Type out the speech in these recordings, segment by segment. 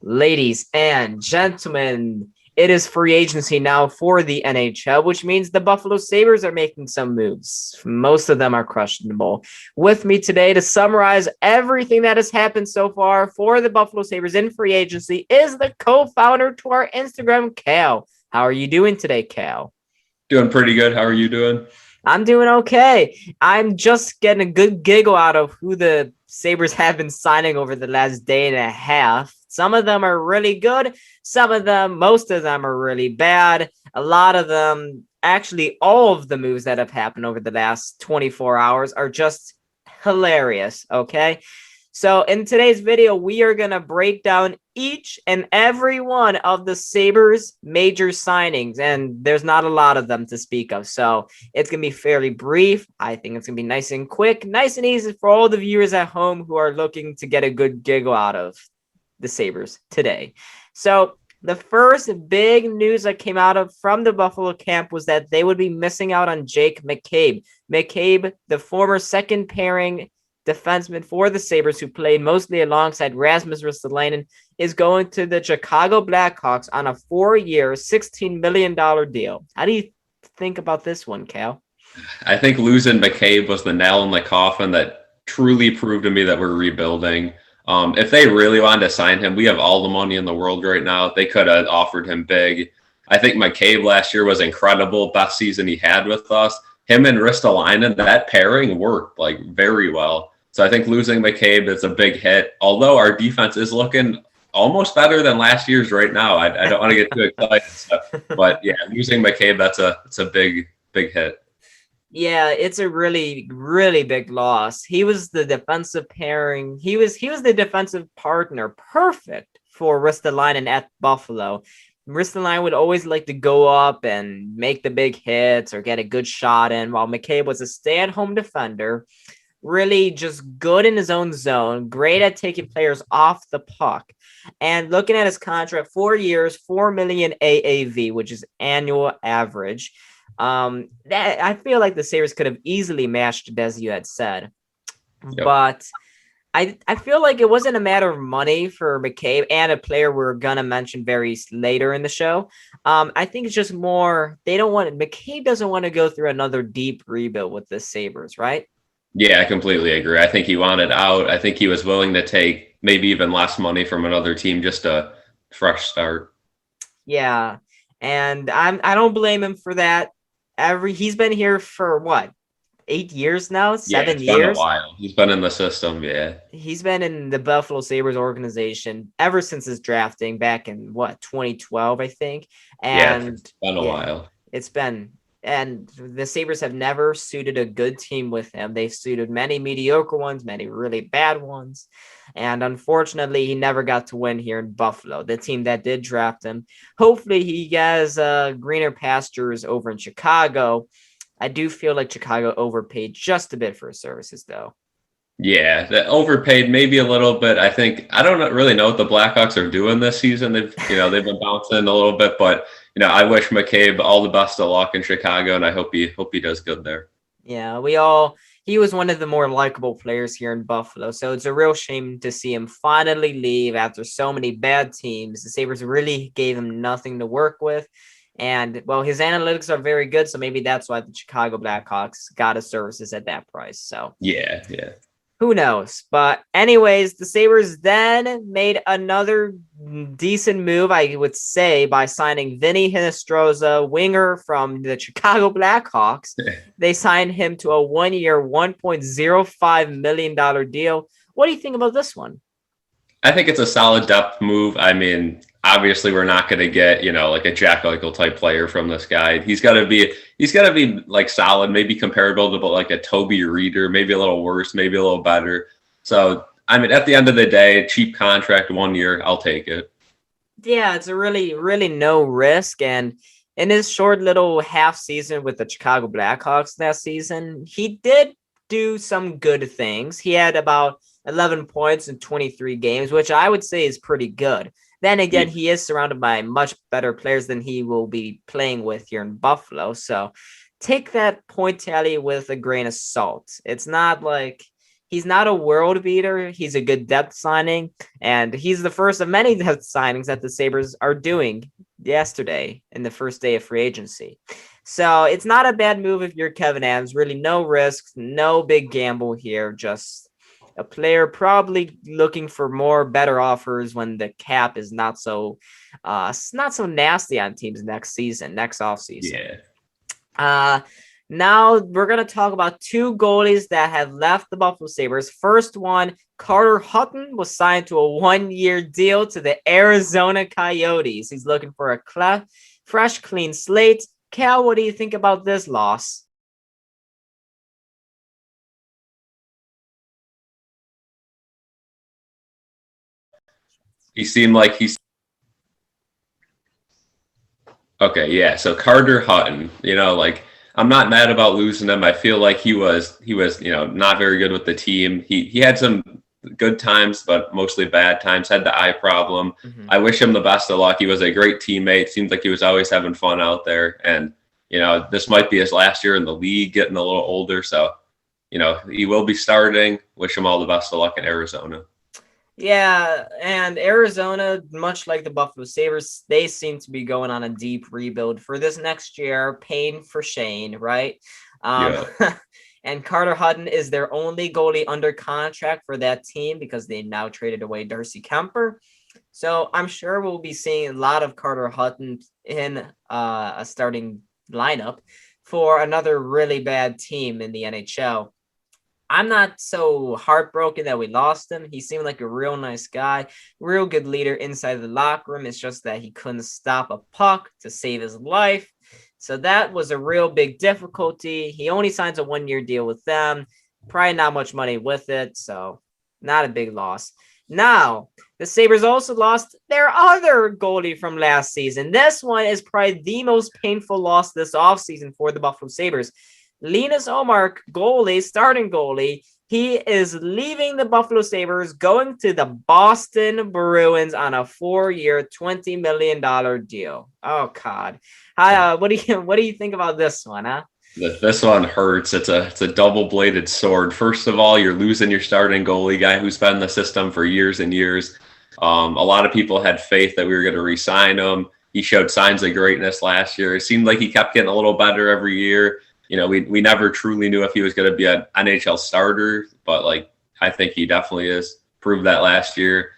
Ladies and gentlemen, it is free agency now for the NHL, which means the Buffalo Sabres are making some moves. Most of them are questionable. With me today to summarize everything that has happened so far for the Buffalo Sabres in free agency is the co-founder to our Instagram, Cal. How are you doing today, Cal? Doing pretty good. How are you doing? I'm doing okay. I'm just getting a good giggle out of who the Sabres have been signing over the last day and a half. Some of them are really good. Most of them are really bad. A lot of them, actually, all of the moves that have happened over the last 24 hours are just hilarious. Okay. So in today's video, we are going to break down each and every one of the Sabres major signings, and there's not a lot of them to speak of. So it's going to be fairly brief. I think it's going to be nice and quick, nice and easy for all the viewers at home who are looking to get a good giggle out of the Sabres today. So the first big news that came out of from the Buffalo camp was that they would be missing out on Jake McCabe. McCabe, the former second pairing defenseman for the Sabres, who played mostly alongside Rasmus Ristolainen, is going to the Chicago Blackhawks on a 4-year, $16 million deal. How do you think about this one, Cal? I think losing McCabe was the nail in the coffin that truly proved to me that we're rebuilding. If they really wanted to sign him, we have all the money in the world right now. They could have offered him big. I think McCabe last year was incredible. Best season he had with us. Him and Ristolainen, that pairing worked like very well. So I think losing McCabe is a big hit. Although our defense is looking almost better than last year's right now. I don't want to get too excited, but yeah, losing McCabe, it's a big hit. Yeah, it's a really, really big loss. He was the defensive pairing. He was the defensive partner, perfect for Ristolainen at Buffalo. Ristolainen would always like to go up and make the big hits or get a good shot in, while McCabe was a stay-at-home defender, really just good in his own zone, great at taking players off the puck. And looking at his contract, 4 years, 4 million AAV, which is annual average. That I feel like the Sabres could have easily matched it, as you had said. Yep. But I feel like it wasn't a matter of money for McCabe and a player we're gonna mention very later in the show. I think it's just more McCabe doesn't want to go through another deep rebuild with the Sabres, right? Yeah, I completely agree. I think he wanted out. I think he was willing to take maybe even less money from another team, just a fresh start. Yeah. And I don't blame him for that. He's been here for what, 8 years now, Yeah, seven it's been a years. while. He's been in the system. Yeah. He's been in the Buffalo Sabres organization ever since his drafting back in what, 2012, I think. Yeah, And it's been a yeah, while. it's been, and the Sabres have never suited a good team with him. They've suited many mediocre ones, many really bad ones. And unfortunately, he never got to win here in Buffalo, the team that did draft him. Hopefully, he has greener pastures over in Chicago. I do feel like Chicago overpaid just a bit for his services, though. Yeah, the overpaid maybe a little bit. I don't really know what the Blackhawks are doing this season. They've been bouncing a little bit, but I wish McCabe all the best of luck in Chicago, and I hope he does good there. Yeah, he was one of the more likable players here in Buffalo. So it's a real shame to see him finally leave after so many bad teams. The Sabres really gave him nothing to work with. And well, his analytics are very good. So maybe that's why the Chicago Blackhawks got his services at that price. So Yeah, yeah. who knows? But anyways, the Sabres then made another decent move, I would say, by signing Vinny Hinostroza, winger from the Chicago Blackhawks. They signed him to a 1-year, $1.05 million deal. What do you think about this one? I think it's a solid depth move. I mean, obviously we're not going to get, like a Jack Eichel type player from this guy. He's got to be like solid, maybe comparable to like a Toby Reeder, maybe a little worse, maybe a little better. So, I mean, at the end of the day, cheap contract, 1 year, I'll take it. Yeah, it's a really, really no risk. And in his short little half season with the Chicago Blackhawks last season, he did do some good things. He had about 11 points in 23 games, which I would say is pretty good. Then Yeah. again, he is surrounded by much better players than he will be playing with here in Buffalo. So take that point tally with a grain of salt. It's not like He's not a world beater. He's a good depth signing, and he's the first of many depth signings that the Sabres are doing yesterday in the first day of free agency. So it's not a bad move if you're Kevin Adams. Really, no risks, no big gamble here. Just a player probably looking for better offers when the cap is not so nasty on teams next offseason. Yeah. Now we're going to talk about two goalies that have left the Buffalo Sabres. First one, Carter Hutton was signed to a 1-year deal to the Arizona Coyotes. He's looking for a fresh, clean slate. Cal, what do you think about this loss? He seemed like okay. Yeah. So Carter Hutton, I'm not mad about losing him. I feel like he was, not very good with the team. He had some good times, but mostly bad times, had the eye problem. Mm-hmm. I wish him the best of luck. He was a great teammate. Seemed like he was always having fun out there. And, this might be his last year in the league, getting a little older. So, he will be starting. Wish him all the best of luck in Arizona. Yeah, and Arizona, much like the Buffalo Sabres, they seem to be going on a deep rebuild for this next year. Pain for Shane, right? Yeah. And Carter Hutton is their only goalie under contract for that team because they now traded away Darcy Kemper. So I'm sure we'll be seeing a lot of Carter Hutton in a starting lineup for another really bad team in the NHL. I'm not so heartbroken that we lost him. He seemed like a real nice guy, real good leader inside the locker room. It's just that he couldn't stop a puck to save his life. So that was a real big difficulty. He only signs a 1-year deal with them. Probably not much money with it, so not a big loss. Now, the Sabres also lost their other goalie from last season. This one is probably the most painful loss this offseason for the Buffalo Sabres. Linus Ullmark, starting goalie, he is leaving the Buffalo Sabres, going to the Boston Bruins on a 4-year, $20 million deal. Oh God, what do you think about this one, huh? This one hurts. It's a double-bladed sword. First of all, you're losing your starting goalie guy who's been in the system for years and years. A lot of people had faith that we were going to re-sign him. He showed signs of greatness last year. It seemed like he kept getting a little better every year. We never truly knew if he was going to be an NHL starter, but I think he definitely is. Proved that last year.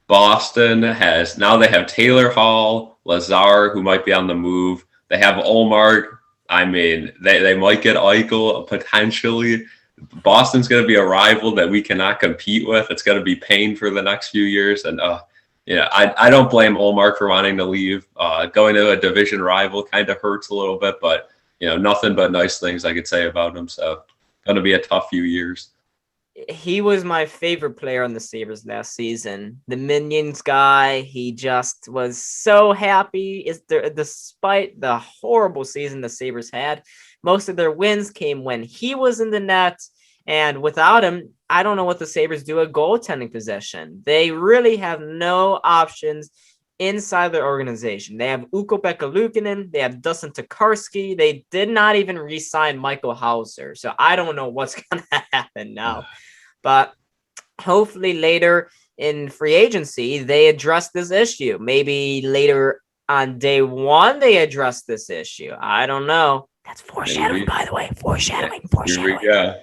Boston they have Taylor Hall, Lazar, who might be on the move. They have Ullmark. I mean, they might get Eichel potentially. Boston's going to be a rival that we cannot compete with. It's going to be pain for the next few years. And, I don't blame Ullmark for wanting to leave. Going to a division rival kind of hurts a little bit, but nothing but nice things I could say about him. So going to be a tough few years. He was my favorite player on the Sabres last season. The Minions guy, he just was so happy. Despite the horrible season the Sabres had, most of their wins came when he was in the net. And without him, I don't know what the Sabres do at goaltending position. They really have no options inside their organization. They have Ukko-Pekka Luukkonen. They have Dustin Tokarski. They did not even re-sign Michael Hauser. So I don't know what's going to happen now. But hopefully later in free agency, they address this issue. Maybe later on day one, they address this issue. I don't know. That's foreshadowing, by the way. Foreshadowing. Here we go.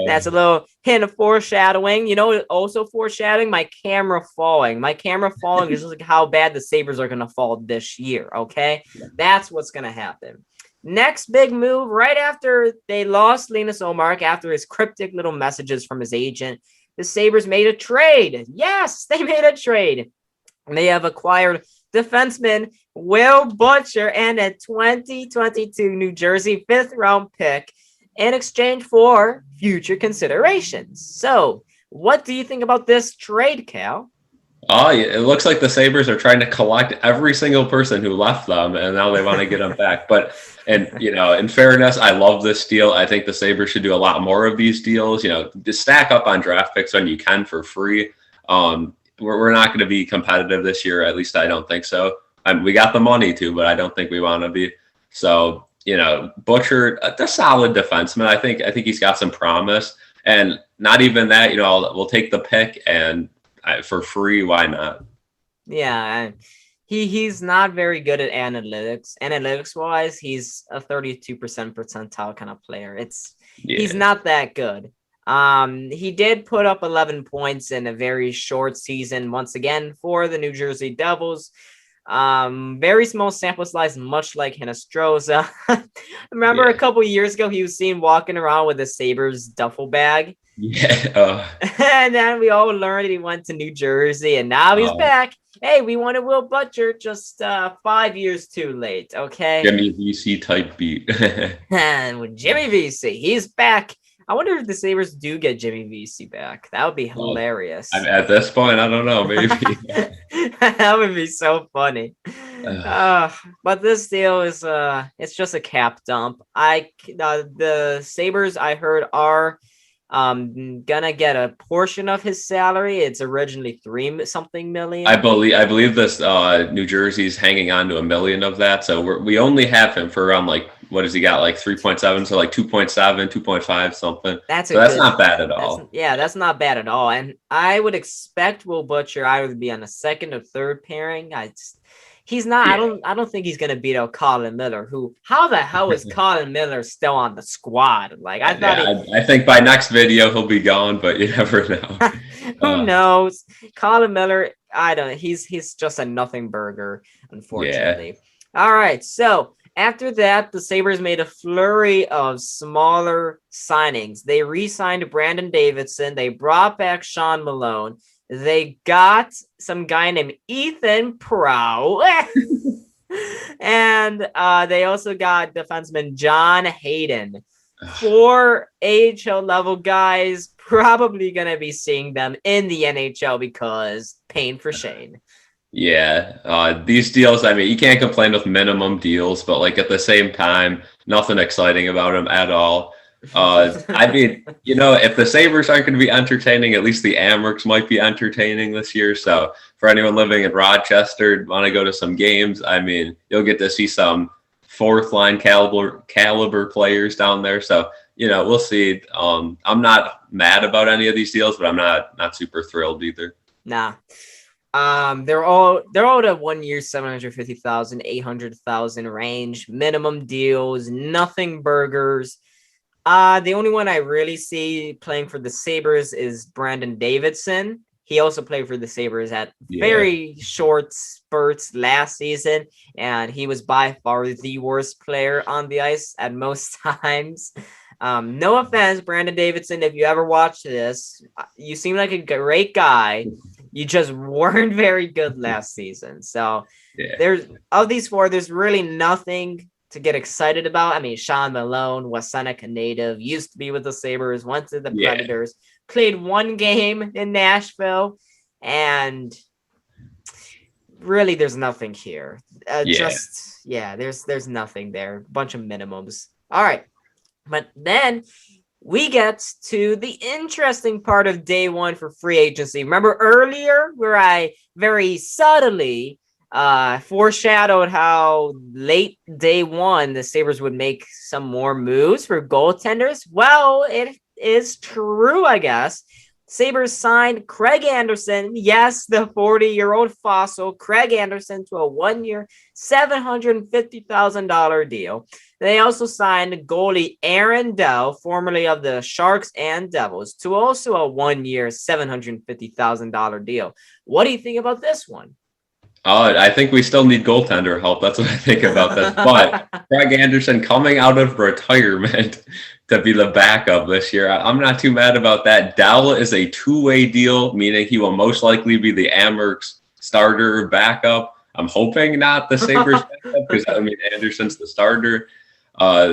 That's a little hint of foreshadowing. Also foreshadowing my camera falling. My camera falling is just like how bad the Sabres are going to fall this year, okay? That's what's going to happen. Next big move, right after they lost Linus Ullmark, after his cryptic little messages from his agent, the Sabres made a trade. Yes, they made a trade. And they have acquired defenseman Will Butcher and a 2022 New Jersey 5th-round pick in exchange for future considerations. So, what do you think about this trade, Cal? It looks like the Sabres are trying to collect every single person who left them, and now they want to get them back. But, in fairness, I love this deal. I think the Sabres should do a lot more of these deals. Just stack up on draft picks when you can for free. We're not going to be competitive this year. At least I don't think so. We got the money to, but I don't think we want to be. So, Butcher, a solid defenseman. I think he's got some promise. And not even that, we'll take the pick and for free. Why not? Yeah, he's not very good at analytics. Analytics wise, he's a 32% percentile kind of player. He's not that good. He did put up 11 points in a very short season once again for the New Jersey Devils. Very small sample size, much like Hinostroza. Remember a couple years ago, he was seen walking around with a Sabres duffel bag. Yeah. And then we all learned he went to New Jersey, and now he's back. Hey, we wanted Will Butcher just 5 years too late, okay? Jimmy VC type beat. And with Jimmy VC, he's back. I wonder if the Sabres do get Jimmy VC back. That would be hilarious. At this point, I don't know. Maybe. That would be so funny. But this deal is it's just a cap dump. The Sabres, I heard, are gonna get a portion of his salary. It's originally $3-something million. I believe this New Jersey's hanging on to $1 million of that. So we only have him for around what does he got, 3.7, so 2.7, 2.5 something. That's not bad at all. That's not bad at all. And I would expect Will Butcher either to be on a second or third pairing. He's not. Yeah. I don't think he's gonna beat out Colin Miller. How the hell is Colin Miller still on the squad? I think by next video he'll be gone, but you never know. Who knows? Colin Miller, he's just a nothing burger, unfortunately. Yeah. All right, so after that, the Sabres made a flurry of smaller signings. They re-signed Brandon Davidson. They brought back Sean Malone. They got some guy named Ethan Prow. And they also got defenseman John Hayden. 4 AHL level guys, probably going to be seeing them in the NHL because pain for Shane. Yeah, these deals, you can't complain with minimum deals, but at the same time, nothing exciting about them at all. If the Sabres aren't going to be entertaining, at least the Amerks might be entertaining this year. So for anyone living in Rochester, want to go to some games, you'll get to see some fourth line caliber players down there. So, we'll see. I'm not mad about any of these deals, but I'm not super thrilled either. Nah. They're all at 1 year, 750,000, 800,000 range, minimum deals, nothing burgers. The only one I really see playing for the Sabres is Brandon Davidson. He also played for the Sabres at very short spurts last season, and he was by far the worst player on the ice at most times. No offense, Brandon Davidson, if you ever watch this, you seem like a great guy. You just weren't very good last season. So there's of these 4, there's really nothing to get excited about. Sean Malone was Seneca native, used to be with the Sabres, went to the Predators, played 1 game in Nashville, and really there's nothing here. There's nothing there. Bunch of minimums. All right. But then we get to the interesting part of day 1 for free agency. Remember earlier where I very subtly foreshadowed how late day 1 the Sabres would make some more moves for goaltenders? Well, it is true, I guess. Sabres signed Craig Anderson, yes, the 40-year-old fossil, Craig Anderson, to a 1-year, $750,000 deal. They also signed goalie Aaron Dell, formerly of the Sharks and Devils, to also a 1-year, $750,000 deal. What do you think about this one? I think we still need goaltender help. That's what I think about this. But Craig Anderson coming out of retirement to be the backup this year, I'm not too mad about that. Dell is a 2-way deal, meaning he will most likely be the Amerks starter backup. I'm hoping not the Sabres backup because Anderson's the starter.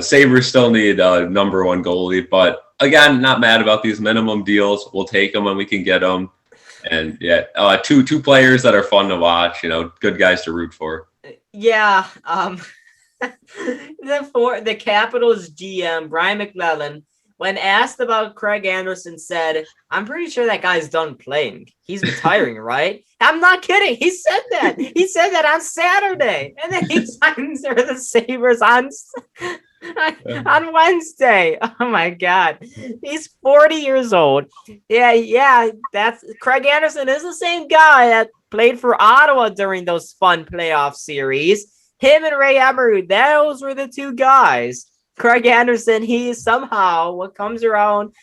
Sabres still need a number 1 goalie, but again, not mad about these minimum deals. We'll take them when we can get them. And two players that are fun to watch, good guys to root for. Yeah. The Capitals GM, Brian McClellan, when asked about Craig Anderson, said, I'm pretty sure that guy's done playing. He's retiring, right? I'm not kidding. He said that. He said that on Saturday. And then he signs for the Sabres on on Wednesday. Oh my God. He's 40 years old. Yeah, that's Craig Anderson is the same guy that played for Ottawa during those fun playoff series. Him and Ray Emery, those were the two guys. Craig Anderson, he somehow, what goes around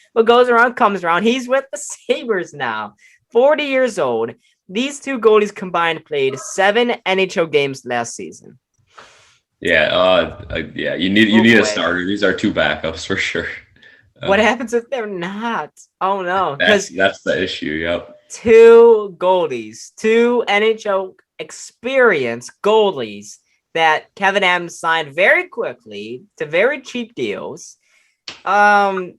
comes around. He's with the Sabres now. 40 years old. These two goalies combined played 7 NHL games last season. Yeah, you need a starter. These are two backups for sure. What happens if they're not? Oh no, that's the issue. Yep. 2 goalies, 2 NHL experienced goalies that Kevin Adams signed very quickly to very cheap deals. I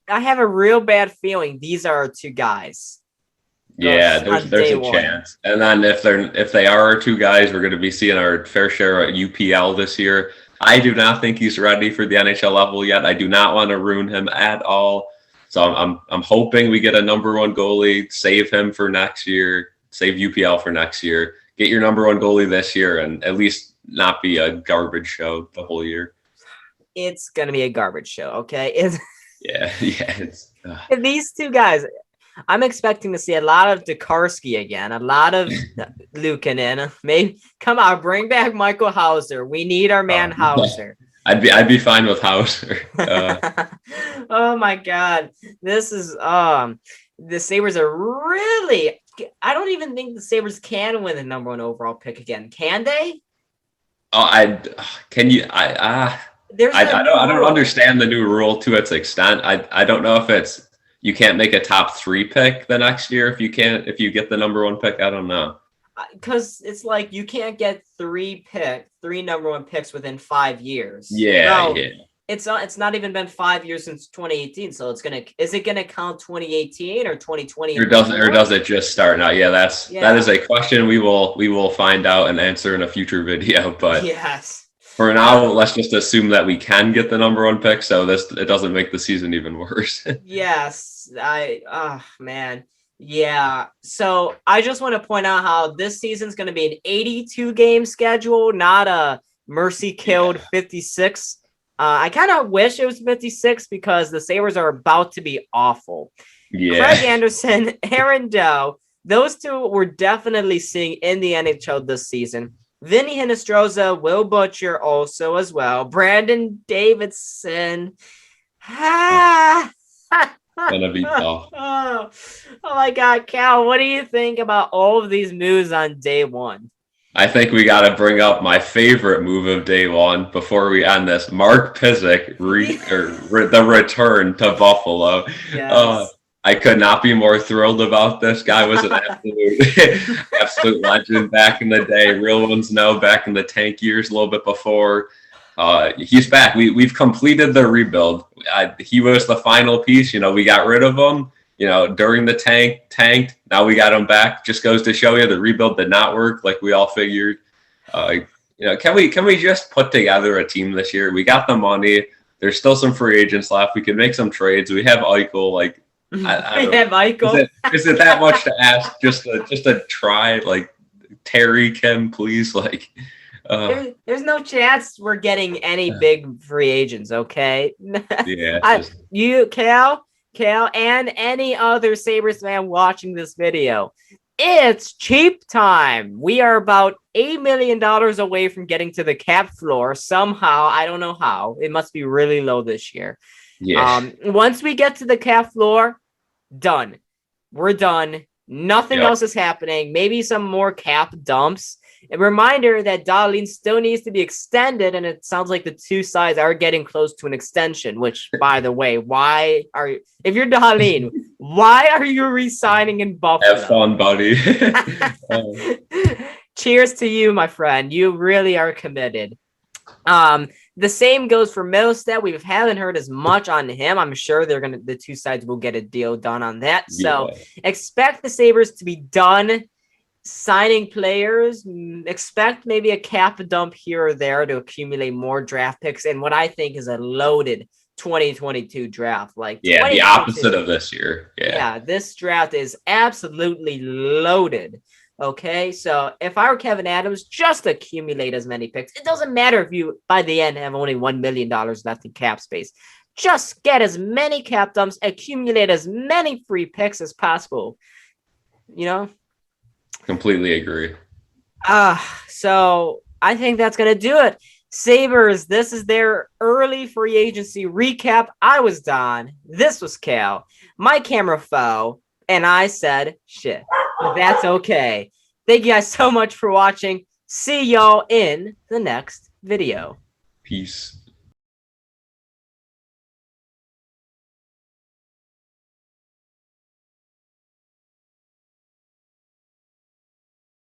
have a real bad feeling these are our 2 guys. Yeah, there's a chance. And then if they are our 2 guys, we're going to be seeing our fair share at UPL this year. I do not think he's ready for the NHL level yet. I do not want to ruin him at all. So I'm hoping we get a number 1 goalie, save him for next year, save UPL for next year, get your number 1 goalie this year, and at least not be a garbage show the whole year. It's going to be a garbage show, okay? These 2 guys, I'm expecting to see a lot of Dekarsky again, a lot of Luukkonen. Maybe come on, bring back Michael Hauser. We need our man Hauser. I'd be fine with Hauser. Oh my God, this is the Sabres are really. I don't even think the Sabres can win the number 1 overall pick again. Can they? Oh, can you? I don't understand the new rule to its extent. I don't know if it's. You can't make a top 3 pick the next year if you get the number 1 pick. I don't know. Because it's like you can't get 3 number 1 picks within 5 years. Yeah. It's not even been 5 years since 2018. So is it gonna count 2018 or 2020? Or does it just start now? Yeah, that is a question we will find out and answer in a future video. But yes. For now, let's just assume that we can get the number 1 pick, so it doesn't make the season even worse. Yes, man. Yeah. So I just want to point out how this season's going to be an 82 game schedule, not a mercy killed 56. I kind of wish it was 56 because the Sabres are about to be awful. Yeah. Craig Anderson, Aaron Dell, those 2 we're definitely seeing in the NHL this season. Vinny Hinostroza, Will Butcher also as well. Brandon Davidson. Gonna be tough. Oh my God, Cal, what do you think about all of these moves on day 1? I think we got to bring up my favorite move of day 1 before we end this. Mark Pysyk, the return to Buffalo. Yes. I could not be more thrilled about this. Guy was an absolute legend back in the day. Real ones know back in the tank years, a little bit before. He's back. We've completed the rebuild. He was the final piece. We got rid of him. During the tanked. Now we got him back. Just goes to show you the rebuild did not work like we all figured. Can we just put together a team this year? We got the money. There's still some free agents left. We can make some trades. We have Eichel. I don't know. Michael. Is it that much to ask? Just to try, Terry, Kim, please, There's no chance we're getting any big free agents. Okay. Yeah. You, Cal, and any other Sabres fan watching this video, it's cheap time. We are about $8 million away from getting to the cap floor somehow. I don't know how. It must be really low this year. Yeah. Once we get to the cap floor, done. We're done. Nothing else is happening. Maybe some more cap dumps. A reminder that Dahlin still needs to be extended, and it sounds like the 2 sides are getting close to an extension, which, by the way, if you're Dahlin, why are you re-signing in Buffalo? Have fun, buddy. Cheers to you, my friend. You really are committed. The same goes for Middlestead. We haven't heard as much on him. I'm sure the 2 sides will get a deal done on that. So expect the Sabres to be done signing players. Expect maybe a cap dump here or there to accumulate more draft picks and what I think is a loaded 2022 draft. Like Yeah, the 2022 opposite of this year. Yeah, this draft is absolutely loaded. Okay, so if I were Kevin Adams, just accumulate as many picks. It doesn't matter if you, by the end, have only $1 million left in cap space. Just get as many cap dumps, accumulate as many free picks as possible. You know? Completely agree. So I think that's going to do it. Sabres, this is their early free agency recap. I was Don. This was Cal. My camera fell, and I said, shit. But that's okay. Thank you guys so much for watching. See y'all in the next video. Peace.